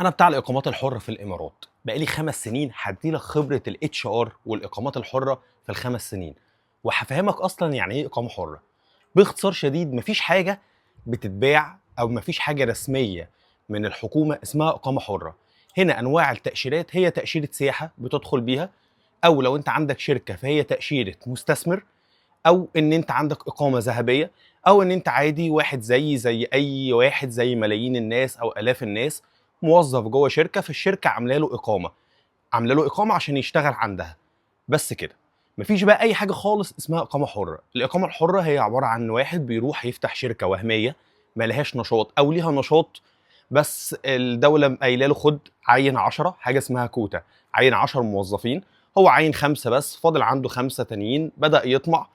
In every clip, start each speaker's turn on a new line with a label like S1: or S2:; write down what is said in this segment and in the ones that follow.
S1: انا بتاع الاقامات الحره في الامارات بقالي 5 سنين. هدي لك خبره الاتش ار والاقامات الحره في ال5 سنين، وهفهمك اصلا يعني ايه اقامه حره. باختصار شديد، مفيش حاجه بتتباع او مفيش حاجه رسميه من الحكومه اسمها اقامه حره. هنا انواع التاشيرات هي تاشيره سياحه بتدخل بيها، او لو انت عندك شركه فهي تاشيره مستثمر، او ان انت عندك اقامه ذهبيه، او ان انت عادي واحد زي اي واحد زي ملايين الناس او الاف الناس، موظف جوه شركه، فالشركه عامله له اقامه عشان يشتغل عندها. بس كده. مفيش بقى اي حاجه خالص اسمها اقامه حره. الاقامه الحره هي عباره عن واحد بيروح يفتح شركه وهميه ما لهاش نشاط او ليها نشاط، بس الدوله قايله له خد عين 10، حاجه اسمها كوتا، عين 10 موظفين. هو عين 5 بس، فاضل عنده 5 تانيين، بدأ يطمع،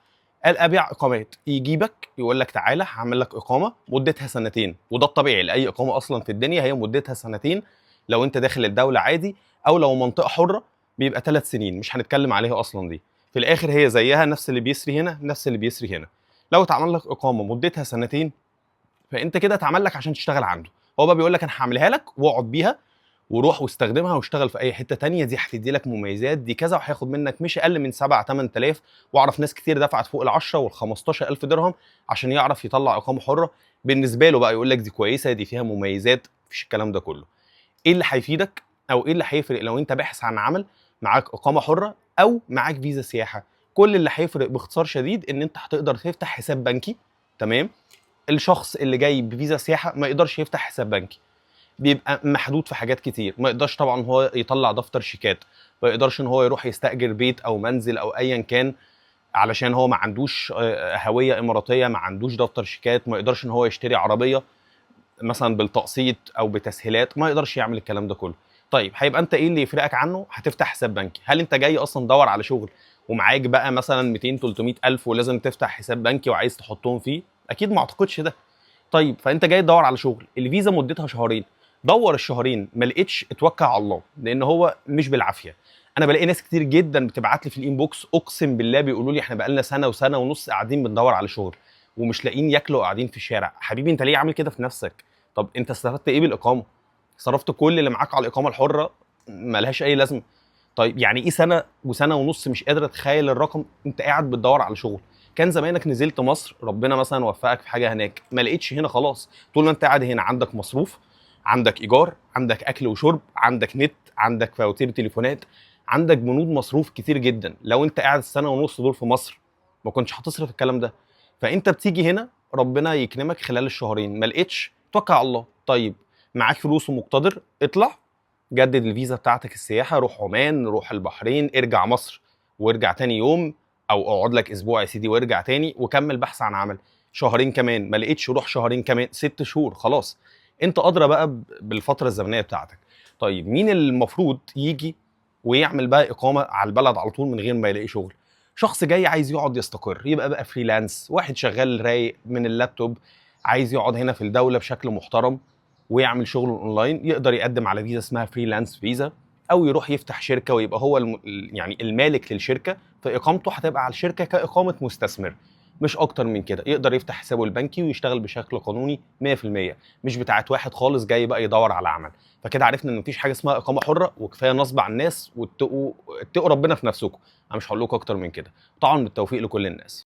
S1: قال ابيع اقامات. يجيبك يقول لك تعالى هعمل لك اقامه مدتها سنتين، وده الطبيعي لاي اقامه اصلا في الدنيا، هي مدتها سنتين لو انت داخل الدوله عادي، او لو منطقه حره بيبقى 3 سنين، مش هنتكلم عليها اصلا دي. في الاخر هي زيها، نفس اللي بيسري هنا نفس اللي بيسري هنا. لو اتعمل لك اقامه مدتها سنتين، فانت كده اتعمل لك عشان تشتغل عنده. هو بقى بيقول لك انا هعملها لك واقعد بيها وروح واستخدمها واشتغل في اي حته تانية، دي هتدي لك مميزات دي كذا، وهياخد منك مش اقل من 7 8000. واعرف ناس كتير دفعت فوق ال 10 وال 15000 درهم عشان يعرف يطلع اقامه حره. بالنسبه له بقى يقول لك دي كويسه، دي فيها مميزات، مفيش الكلام ده كله. ايه اللي هيفيدك او ايه اللي هيفرق لو انت باحث عن عمل معاك اقامه حره او معاك فيزا سياحه؟ كل اللي هيفرق باختصار شديد ان انت هتقدر تفتح حساب بنكي. تمام. الشخص اللي جاي بفيزا سياحه ما يقدرش يفتح حساب بنكي، بيبقى محدود في حاجات كتير. ما يقدرش طبعا هو يطلع دفتر شيكات، ما يقدرش ان هو يروح يستأجر بيت او منزل او ايا كان، علشان هو ما عندوش هوية إماراتية، ما عندوش دفتر شيكات. ما يقدرش ان هو يشتري عربية مثلا بالتقسيط او بتسهيلات، ما يقدرش يعمل الكلام ده كله. طيب هيبقى انت ايه اللي يفرقك عنه؟ هتفتح حساب بنكي. هل انت جاي اصلا تدور على شغل ومعاك بقى مثلا 200 300 الف ولازم تفتح حساب بنكي وعايز تحطهم فيه؟ اكيد ما اعتقدش ده. طيب فانت جاي تدور على شغل، الفيزا مدتها شهرين، دور الشهرين ما لقيتش اتوكل على الله، لان هو مش بالعافيه. انا بلاقي ناس كتير جدا بتبعت لي في الانبوكس، اقسم بالله بيقولوا لي احنا بقالنا سنه وسنه ونص قاعدين بندور على شغل ومش لاقيين ياكلوا، قاعدين في الشارع. حبيبي انت ليه عامل كده في نفسك؟ طب انت استفدت ايه بالاقامه؟ صرفت كل اللي معاك على الاقامه الحره، ملهاش اي لازمه. طيب يعني ايه سنه وسنه ونص؟ مش قادر اتخيل الرقم. انت قاعد بتدور على شغل، كان زمانك نزلت مصر، ربنا مثلا وفقك في حاجه هناك، ما لقيتش هنا خلاص. طول ما انت قاعد هنا عندك مصروف، عندك ايجار، عندك اكل وشرب، عندك نت، عندك فواتير تليفونات، عندك بنود مصروف كتير جدا. لو انت قاعد السنه ونص دول في مصر ما كنتش هتصرف الكلام ده. فانت بتيجي هنا ربنا يكرمك خلال الشهرين، ما لقيتش توكل على الله. طيب معاك فلوس ومقتدر، اطلع جدد الفيزا بتاعتك السياحه، روح عمان، روح البحرين، ارجع مصر وارجع تاني يوم، او اقعد لك اسبوع يا سيدي وارجع تاني وكمل بحث عن عمل. شهرين كمان ما لقيتش، روح شهرين كمان، 6 شهور، خلاص. انت ادرى بقى بالفتره الزمنيه بتاعتك. طيب مين المفروض يجي ويعمل بقى اقامه على البلد على طول من غير ما يلاقي شغل؟ شخص جاي عايز يقعد يستقر، يبقى بقى فريلانس، واحد شغال رايق من اللابتوب، عايز يقعد هنا في الدوله بشكل محترم ويعمل شغل اونلاين، يقدر يقدم على فيزا اسمها فريلانس فيزا، او يروح يفتح شركه ويبقى هو يعني المالك للشركه، فاقامته هتبقى على الشركه كاقامه مستثمر، مش اكتر من كده. يقدر يفتح حسابه البنكي ويشتغل بشكل قانوني 100%، مش بتاعت واحد خالص جاي بقى يدور على عمل. فكده عرفنا ان مفيش حاجه اسمها اقامه حره، وكفايه نصب على الناس، واتقوا ربنا في نفسكم. انا مش هقول لكم اكتر من كده. طبعا بالتوفيق لكل الناس.